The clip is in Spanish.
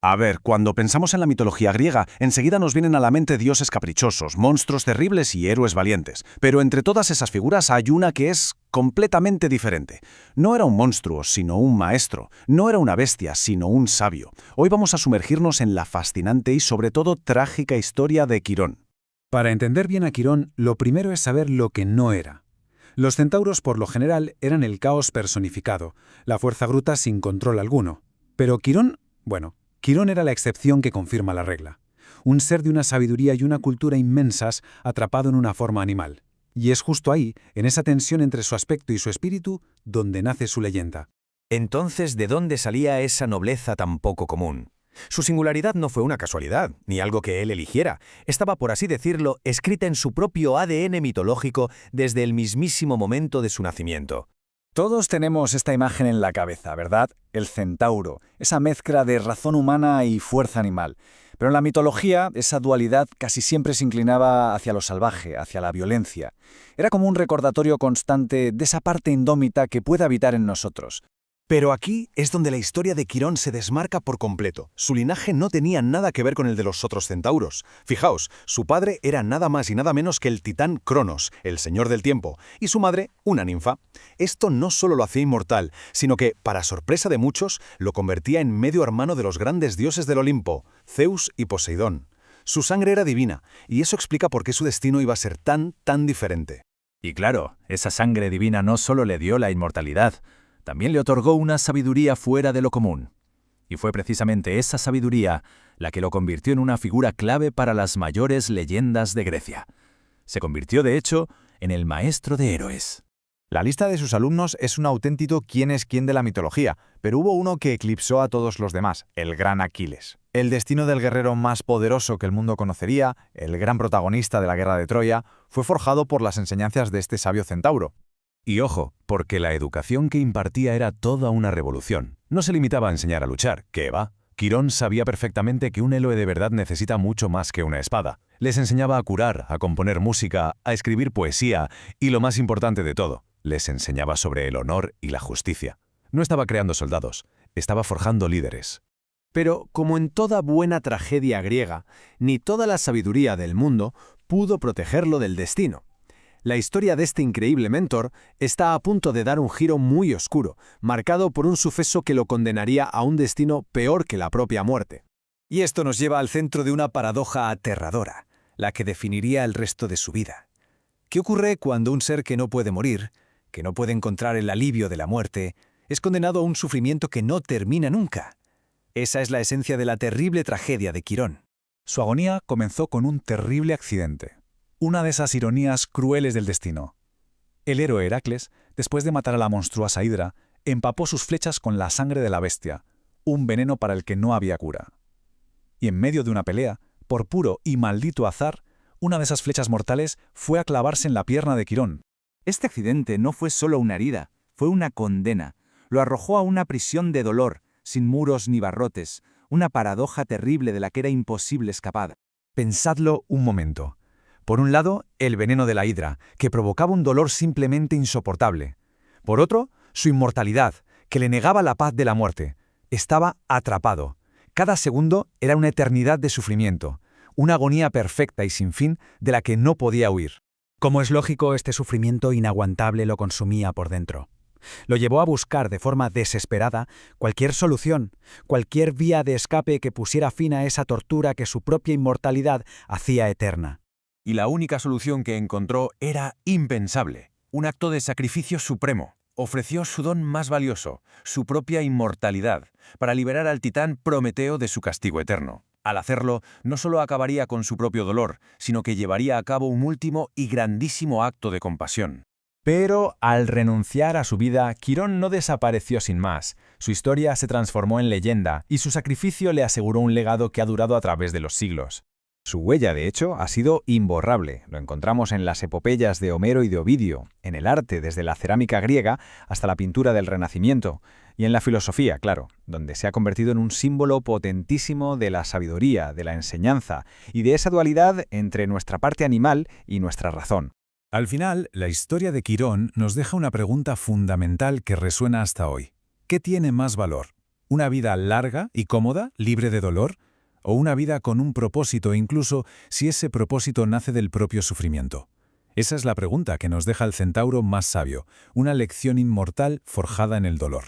A ver, cuando pensamos en la mitología griega, enseguida nos vienen a la mente dioses caprichosos, monstruos terribles y héroes valientes. Pero entre todas esas figuras hay una que es completamente diferente. No era un monstruo, sino un maestro. No era una bestia, sino un sabio. Hoy vamos a sumergirnos en la fascinante y sobre todo trágica historia de Quirón. Para entender bien a Quirón, lo primero es saber lo que no era. Los centauros, por lo general, eran el caos personificado, la fuerza bruta sin control alguno. Pero Quirón, Quirón era la excepción que confirma la regla. Un ser de una sabiduría y una cultura inmensas atrapado en una forma animal. Y es justo ahí, en esa tensión entre su aspecto y su espíritu, donde nace su leyenda. Entonces, ¿de dónde salía esa nobleza tan poco común? Su singularidad no fue una casualidad, ni algo que él eligiera. Estaba, por así decirlo, escrita en su propio ADN mitológico desde el mismísimo momento de su nacimiento. Todos tenemos esta imagen en la cabeza, ¿verdad? El centauro, esa mezcla de razón humana y fuerza animal. Pero en la mitología, esa dualidad casi siempre se inclinaba hacia lo salvaje, hacia la violencia. Era como un recordatorio constante de esa parte indómita que puede habitar en nosotros. Pero aquí es donde la historia de Quirón se desmarca por completo. Su linaje no tenía nada que ver con el de los otros centauros. Fijaos, su padre era nada más y nada menos que el titán Cronos, el señor del tiempo, y su madre, una ninfa. Esto no solo lo hacía inmortal, sino que, para sorpresa de muchos, lo convertía en medio hermano de los grandes dioses del Olimpo, Zeus y Poseidón. Su sangre era divina, y eso explica por qué su destino iba a ser tan diferente. Y claro, esa sangre divina no solo le dio la inmortalidad, también le otorgó una sabiduría fuera de lo común. Y fue precisamente esa sabiduría la que lo convirtió en una figura clave para las mayores leyendas de Grecia. Se convirtió, de hecho, en el maestro de héroes. La lista de sus alumnos es un auténtico quién es quién de la mitología, pero hubo uno que eclipsó a todos los demás, el gran Aquiles. El destino del guerrero más poderoso que el mundo conocería, el gran protagonista de la guerra de Troya, fue forjado por las enseñanzas de este sabio centauro. Y ojo, porque la educación que impartía era toda una revolución. No se limitaba a enseñar a luchar, ¿qué va? Quirón sabía perfectamente que un héroe de verdad necesita mucho más que una espada. Les enseñaba a curar, a componer música, a escribir poesía y, lo más importante de todo, les enseñaba sobre el honor y la justicia. No estaba creando soldados, estaba forjando líderes. Pero, como en toda buena tragedia griega, ni toda la sabiduría del mundo pudo protegerlo del destino. La historia de este increíble mentor está a punto de dar un giro muy oscuro, marcado por un suceso que lo condenaría a un destino peor que la propia muerte. Y esto nos lleva al centro de una paradoja aterradora, la que definiría el resto de su vida. ¿Qué ocurre cuando un ser que no puede morir, que no puede encontrar el alivio de la muerte, es condenado a un sufrimiento que no termina nunca? Esa es la esencia de la terrible tragedia de Quirón. Su agonía comenzó con un terrible accidente. Una de esas ironías crueles del destino. El héroe Heracles, después de matar a la monstruosa Hidra, empapó sus flechas con la sangre de la bestia, un veneno para el que no había cura. Y en medio de una pelea, por puro y maldito azar, una de esas flechas mortales fue a clavarse en la pierna de Quirón. Este accidente no fue solo una herida, fue una condena. Lo arrojó a una prisión de dolor, sin muros ni barrotes, una paradoja terrible de la que era imposible escapar. Pensadlo un momento. Por un lado, el veneno de la hidra, que provocaba un dolor simplemente insoportable. Por otro, su inmortalidad, que le negaba la paz de la muerte. Estaba atrapado. Cada segundo era una eternidad de sufrimiento, una agonía perfecta y sin fin de la que no podía huir. Como es lógico, este sufrimiento inaguantable lo consumía por dentro. Lo llevó a buscar de forma desesperada cualquier solución, cualquier vía de escape que pusiera fin a esa tortura que su propia inmortalidad hacía eterna. Y la única solución que encontró era impensable, un acto de sacrificio supremo. Ofreció su don más valioso, su propia inmortalidad, para liberar al titán Prometeo de su castigo eterno. Al hacerlo, no solo acabaría con su propio dolor, sino que llevaría a cabo un último y grandísimo acto de compasión. Pero, al renunciar a su vida, Quirón no desapareció sin más. Su historia se transformó en leyenda y su sacrificio le aseguró un legado que ha durado a través de los siglos. Su huella, de hecho, ha sido imborrable. Lo encontramos en las epopeyas de Homero y de Ovidio, en el arte desde la cerámica griega hasta la pintura del Renacimiento, y en la filosofía, claro, donde se ha convertido en un símbolo potentísimo de la sabiduría, de la enseñanza y de esa dualidad entre nuestra parte animal y nuestra razón. Al final, la historia de Quirón nos deja una pregunta fundamental que resuena hasta hoy. ¿Qué tiene más valor? ¿Una vida larga y cómoda, libre de dolor? ¿O una vida con un propósito, incluso si ese propósito nace del propio sufrimiento? Esa es la pregunta que nos deja el centauro más sabio, una lección inmortal forjada en el dolor.